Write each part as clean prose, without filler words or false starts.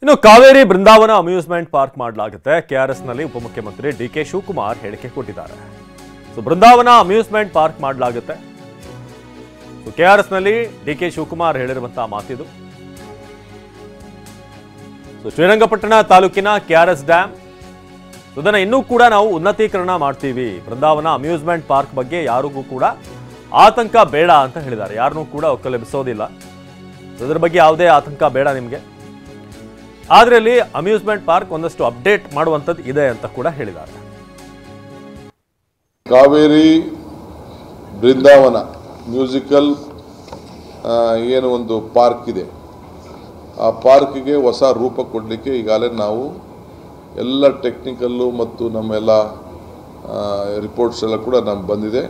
ಇನ್ನು ಕಾವೇರಿ ಬೃಂದಾವನ amusement park ಮಾಡಲಾಗುತ್ತೆ. KRS ನಲ್ಲಿ ಉಪಮುಖ್ಯಮಂತ್ರಿ ಡಿಕೆ ಶಿವಕುಮಾರ್ ಹೇಳಿಕೆ ಕೊಟ್ಟಿದ್ದಾರೆ. ಬೃಂದಾವನ ಅಮ್ಯೂಸ್ಮೆಂಟ್ ಪಾರ್ಕ್ ಮಾಡಲಾಗುತ್ತೆ. ಕೆಆರ್ಎಸ್ ನಲ್ಲಿ ಡಿಕೆ ಶಿವಕುಮಾರ್ ಹೇಳಿರುವಂತಹ ಮಾತಿದು. ಶ್ರೀರಂಗಪಟ್ಟಣ ತಾಲೂಕಿನ ಕೆಆರ್ಎಸ್ ಡ್ಯಾಮ್ ಇದನ್ನ ಇನ್ನೂ ಕೂಡ ನಾವು ಉನ್ನತೀಕರಣ ಮಾಡ್ತೀವಿ. ಬೃಂದಾವನ ಅಮ್ಯೂಸ್ಮೆಂಟ್ ಪಾರ್ಕ್ ಬಗ್ಗೆ ಯಾರಿಗೂ ಕೂಡ ಆತಂಕ ಬೇಡ ಅಂತ ಹೇಳಿದ್ದಾರೆ. ಯಾರನ್ನೂ ಕೂಡ ಒಕ್ಕಲೆಬ್ಬಿಸೋದಿಲ್ಲ. ಅದರ ಬಗ್ಗೆ ಯಾವುದೇ ಆತಂಕ ಬೇಡ ನಿಮಗೆ. ಆದ್ರೆ ಅಲ್ಲಿ ಅಮ್ಯೂಸ್ಮೆಂಟ್ ಪಾರ್ಕ್ ಒಂದಷ್ಟು ಅಪ್ಡೇಟ್ ಮಾಡುವಂಥದ್ದು ಇದೆ ಅಂತ ಕೂಡ ಹೇಳಿದ್ದಾರೆ. ಕಾವೇರಿ ಬೃಂದಾವನ ಮ್ಯೂಸಿಕಲ್ ಏನು ಒಂದು ಪಾರ್ಕ್ ಇದೆ, ಆ ಪಾರ್ಕ್ಗೆ ಹೊಸ ರೂಪ ಕೊಡಲಿಕ್ಕೆ ಈಗಾಗಲೇ ನಾವು ಎಲ್ಲ ಟೆಕ್ನಿಕಲ್ಲು ಮತ್ತು ನಮ್ಮೆಲ್ಲ ರಿಪೋರ್ಟ್ಸ್ ಎಲ್ಲ ಕೂಡ ನಮ್ಗೆ ಬಂದಿದೆ.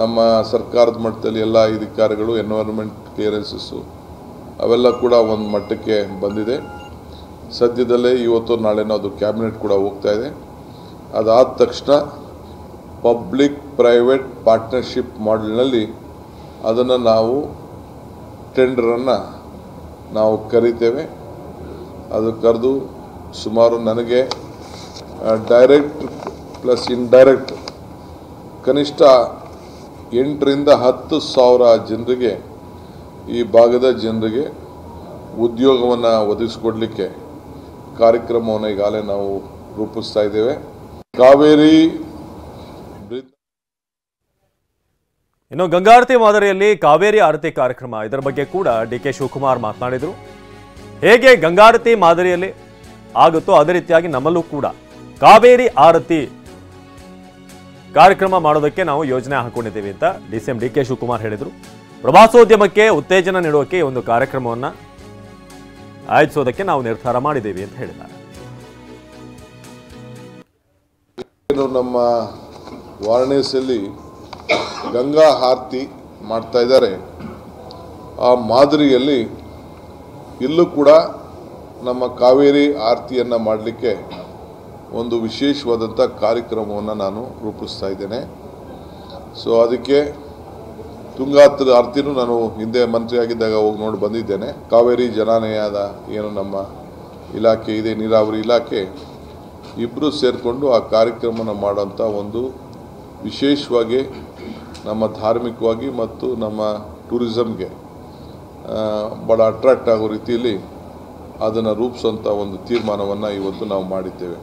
ನಮ್ಮ ಸರ್ಕಾರದ ಮಟ್ಟದಲ್ಲಿ ಎಲ್ಲ ಅಧಿಕಾರಿಗಳು ಎನ್ವೈರನ್ಮೆಂಟ್ ಕ್ಲಿಯರೆನ್ಸಸ್ಸು ಅವೆಲ್ಲ ಕೂಡ ಒಂದು ಮಟ್ಟಕ್ಕೆ ಬಂದಿದೆ. ಸದ್ಯದಲ್ಲೇ ಇವತ್ತು ನಾಳೆನೂ ಅದು ಕ್ಯಾಬಿನೆಟ್ ಕೂಡ ಹೋಗ್ತಾ ಇದೆ. ಅದಾದ ತಕ್ಷಣ ಪಬ್ಲಿಕ್ ಪ್ರೈವೇಟ್ ಪಾರ್ಟ್ನರ್ಶಿಪ್ ಮಾಡೆಲ್ನಲ್ಲಿ ಅದನ್ನು ನಾವು ಟೆಂಡರನ್ನು ನಾವು ಕರಿತೇವೆ. ಅದು ಕರೆದು ಸುಮಾರು ನನಗೆ ಡೈರೆಕ್ಟ್ ಪ್ಲಸ್ ಇಂಡೈರೆಕ್ಟ್ ಕನಿಷ್ಠ 8,000 to 10,000 ಜನರಿಗೆ, ಈ ಭಾಗದ ಜನರಿಗೆ ಉದ್ಯೋಗವನ್ನು ಒದಗಿಸಿಕೊಡಲಿಕ್ಕೆ ಕಾರ್ಯಕ್ರಮವನ್ನು ಈಗಾಗಲೇ ನಾವು ರೂಪಿಸ್ತಾ ಇದ್ದೇವೆ. ಕಾವೇರಿ ಇನ್ನು ಗಂಗಾರತಿ ಮಾದರಿಯಲ್ಲಿ ಕಾವೇರಿ ಆರತಿ ಕಾರ್ಯಕ್ರಮ, ಇದರ ಬಗ್ಗೆ ಕೂಡ ಡಿಕೆ ಶಿವಕುಮಾರ್ ಮಾತನಾಡಿದರು. ಹೇಗೆ ಗಂಗಾರತಿ ಮಾದರಿಯಲ್ಲಿ ಆಗುತ್ತೋ ಅದೇ ರೀತಿಯಾಗಿ ನಮ್ಮಲ್ಲೂ ಕೂಡ ಕಾವೇರಿ ಆರತಿ ಕಾರ್ಯಕ್ರಮ ಮಾಡೋದಕ್ಕೆ ನಾವು ಯೋಜನೆ ಹಾಕೊಂಡಿದ್ದೀವಿ ಅಂತ ಡಿಸಿಎಂ ಡಿಕೆ ಶಿವಕುಮಾರ್ ಹೇಳಿದರು. ಪ್ರವಾಸೋದ್ಯಮಕ್ಕೆ ಉತ್ತೇಜನ ನೀಡೋಕೆ ಈ ಒಂದು ಕಾರ್ಯಕ್ರಮವನ್ನು ಆಯೋಜಿಸೋದಕ್ಕೆ ನಾವು ನಿರ್ಧಾರ ಮಾಡಿದ್ದೀವಿ ಅಂತ ಹೇಳಿದ್ದಾರೆ. ನಮ್ಮ ವಾರಣಾಸಿಯಲ್ಲಿ ಗಂಗಾ ಆರತಿ ಮಾಡ್ತಾ ಇದ್ದಾರೆ. ಆ ಮಾದರಿಯಲ್ಲಿ ಇಲ್ಲೂ ಕೂಡ ನಮ್ಮ ಕಾವೇರಿ ಆರತಿಯನ್ನು ಮಾಡಲಿಕ್ಕೆ ಒಂದು ವಿಶೇಷವಾದಂಥ ಕಾರ್ಯಕ್ರಮವನ್ನು ನಾನು ರೂಪಿಸ್ತಾ ಇದ್ದೇನೆ. ಸೊ ಅದಕ್ಕೆ ತುಂಗಾ ಆರತಿನೂ ನಾನು ಹಿಂದೆ ಮಂತ್ರಿಯಾಗಿದ್ದಾಗ ಹೋಗಿ ನೋಡಿ ಬಂದಿದ್ದೇನೆ. ಕಾವೇರಿ ಜಲಾನಯದ ಏನು ನಮ್ಮ ಇಲಾಖೆ ಇದೆ, ನೀರಾವರಿ ಇಲಾಖೆ, ಇಬ್ಬರು ಸೇರಿಕೊಂಡು ಆ ಕಾರ್ಯಕ್ರಮನ ಮಾಡೋಂಥ ಒಂದು ವಿಶೇಷವಾಗಿ ನಮ್ಮ ಧಾರ್ಮಿಕವಾಗಿ ಮತ್ತು ನಮ್ಮ ಟೂರಿಸಮ್ಗೆ ಭಾಳ ಅಟ್ರಾಕ್ಟ್ ಆಗೋ ರೀತಿಯಲ್ಲಿ ಅದನ್ನು ರೂಪಿಸೋಂಥ ಒಂದು ತೀರ್ಮಾನವನ್ನು ಇವತ್ತು ನಾವು ಮಾಡಿದ್ದೇವೆ.